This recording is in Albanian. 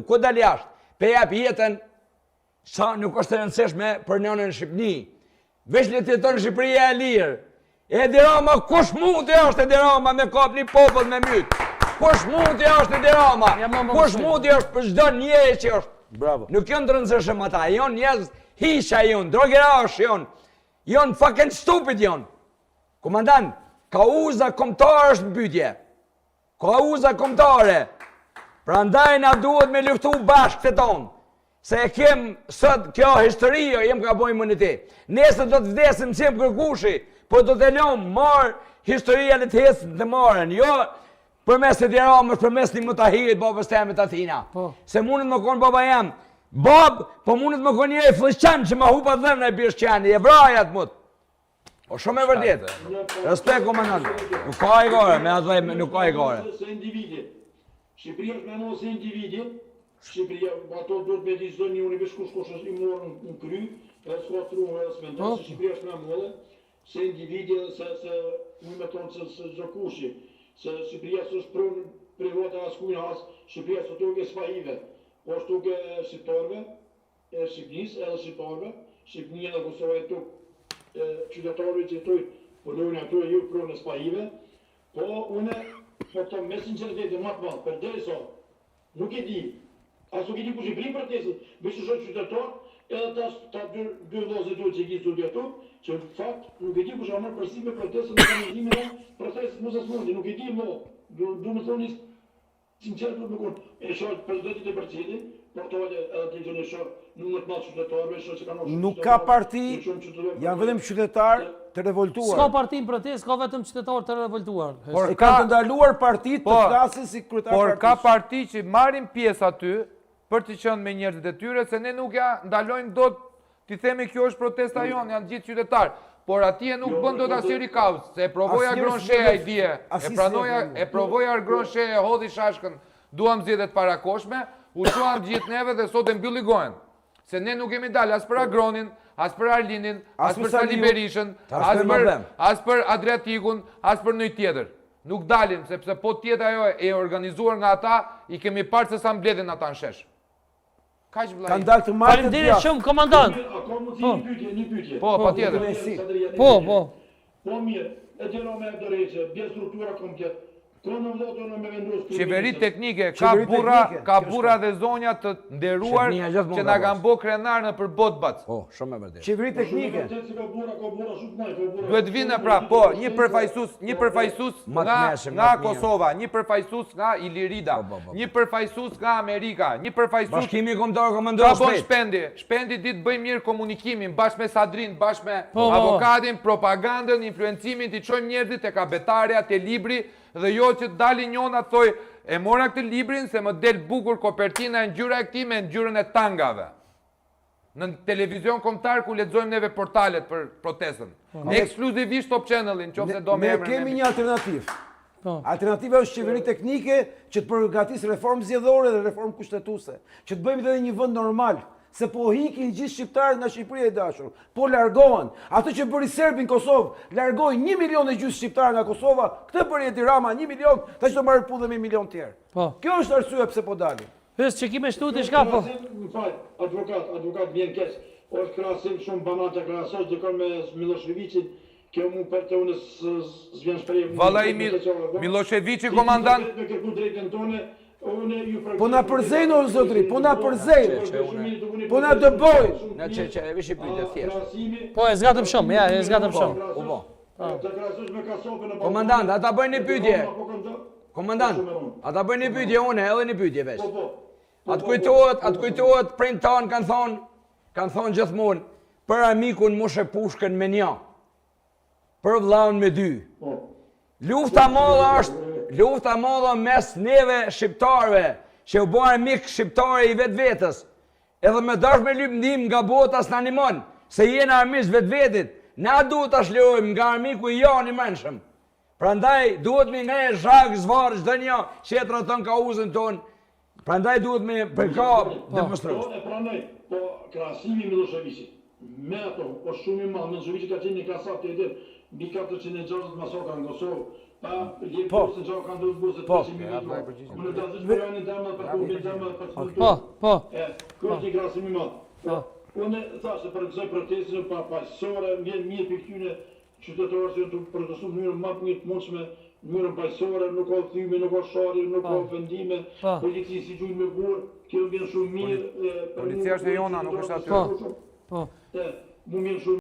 Ku dal jashtë, pe jap jetën, sa nuk është e rëndësishme për nënën në Shqipëni. Veç le të jeton në Shqipëri e lirë. Edi Rama, kush mund të është Edi Rama me kap një popull me mytë? Kush mund të është Edi Rama? Kush mund të është për çdo njeri që është? Bravo. Nuk janë të rëndësishëm ata, janë njerëz hisha janë, drogerash janë fucking stupid janë. Komandant, kauza kombëtare është në pyetje. Kauza kombëtare. Prandaj na duhet me luftu bashkë të tonë. Se e kem sot kjo historia, jem ka bojë imunitet. Nesër do të vdesim si kërkushi, po do të lëmë marë historia në të hecë të marën. Jo përmes Edi Ramës, përmes një Mutahirit, babës teme të Athina. Se mundet më konë baba jam. Bab, po mundet më konë një e fëllëshqanë që ma hupa dhëmë në e bishqani, e vrajat mut. O shumë e vërdet. Respekt, komandant. Nuk ka i gore, me atë dhe nuk ka i gore. Shqipëria është me mos e individi, Shqipëria, ato duhet me di çdo një univesh kush është i morën në kry, e s'ka trumë e s'mendon se Shqipëria është me mollë, se individi se nuk me tonë se gjokushi, se Shqipëria s'është prunë private as kujna as, Shqipëria s'është duke sfajive, po është duke shqiptarve, e Shqipënisë edhe shqiptarve, Shqipënia dhe Kosova e tuk qytetarëve që jetojnë, po lojnë ato e ju prunë sfajive, po une po të me sinceritetin më të madh, përderisa nuk e di, as nuk e di kush i brin protestën, veç që shoh qytetar, edhe ta dy vëllezër duhet që gjithë studiator, që në fakt nuk e di kush ka marrë përsi me protestën në organizimin e protestës mos as mundi, nuk e di më. Du më thoni sinqert nuk më e shoh presidentit e partijës, portale edhe televizion e shoh numër të madh qytetarëve, shoh që kanë Nuk ka parti, janë vetëm qytetarë të revoltuar. S'ka parti në protestë, ka vetëm qytetarë të revoltuar. Por kanë të ndaluar partitë të flasin si kryetar Por partisë. ka parti që marrin pjesë aty për të qenë me njerëzit e tyre, se ne nuk ja ndalojmë dot t'i themi kjo është protesta jonë, janë gjithë qytetarë. Por atje nuk bën dot asnjëri kauzë, se e provoja Gronsheja i dje, e provoja Gronsheja, hodhi shashkën, duam zgjedhjet parakoshme, u çuam gjithë neve dhe sot e mbylli gojen. Se ne nuk kemi dalë as për Agronin, as për Arlinin, as për Sali Berishën, as për Adriatikun, as për ndonjë tjetër. Nuk dalim, sepse po tjetë ajo e organizuar nga ata, i kemi parë se sa mbledhin ata në shesh. Kaq vllai. Kanë dalë të marrë. Faleminderit shumë, komandant. Ka mundësi një pyetje. Po, patjetër. Po. Po mirë, e gjëra me dorëçe, bie struktura komplet. Qeveri teknike, ka burra dhe zonja të nderuar që na kanë bë krenar në përbot bac. Po, shumë e vërtetë. Qeveri teknike. Duhet vinë pra, po, një përfaqësues nga Kosova, një përfaqësues nga Ilirida, një përfaqësues nga Amerika, një përfaqësues Bashkimi Kombëtar komandor shpendi. Shpendi ditë bëjmë mirë komunikimin bashkë me Sadrin, bashkë me avokatin, propagandën, influencimin, t'i çojmë njerëzit tek abetarja, te libri. Dhe jo që dali njona thoj, e mora këtë librin se më del bukur kopertina e ngjyra e këtij me ngjyrën e tangave. Në televizion kombëtar ku lexojmë neve portalet për protestën. Ekskluzivisht Top Channelin, nëse do me emrin. Ne kemi një alternativë. Alternativa është qeveri teknike që të përgatisë reformë zgjedhore dhe reformë kushtetuese, që të bëjmë edhe një vend normal. Se po hikin gjithë shqiptarët nga Shqipëria e dashur, po largohen. Ato që bëri Serbi në Kosovë, largoi 1,5 milion shqiptarë nga Kosova, këtë bëri Edi Rama 1 milion, ta që të marrë punë dhe 1 milion tjerë. Kjo është arsye pse po dalin. Pse që kime shtu të shka po? Advokat vjen keq, është krahasim shumë banata krahasos dikon me Miloševićin, kjo mu për të unë s'vjen shpreh. Vallai Miloševići komandant. Po na përzejnë o zotri, po na përzejnë, po na dëbojnë. Në që e vishë pyetje thjesht. Po e zgatëm shumë, ja, e zgatëm shumë. Komandant, ata bëjnë një pyetje. Komandant, ata bëjnë një pyetje une, edhe një pyetje veç. Atë kujtohet prind tanë kanë thonë gjithmonë, për amikun moshe pushkën me një, për vllaun me dy. Lufta madhe mes neve shqiptarëve, që u bërë mik shqiptare i vetës, edhe me dash me lypndim nga bota s'na animon, se jena armiqë vetvetit, na duhet ta shlojmë nga armiku i janë i menshëm. Prandaj duhet me ngre zhag zvarë çdo një qetra ton ka uzën ton. Prandaj duhet me përka demonstrues. Po prandaj, po krahasimi Miloševićit me ato, po shumë i madh, Miloševići ka qenë një klasat e ditë. Mbi 460 masakra në Kosovë, Po. Po. Kjo është një krasim i madh. Unë thashë për kësaj protestën pa paqësore, vjen mirë për këtyre qytetarë që të protestojnë në mënyrë më të mirë të mundshme, në mënyrë paqësore, nuk ka thyme, nuk ka sharje, nuk ka ofendime, policia si gjujnë me burr, kjo vjen shumë mirë. Policia është e jona, nuk është aty. Po. Mu vjen shumë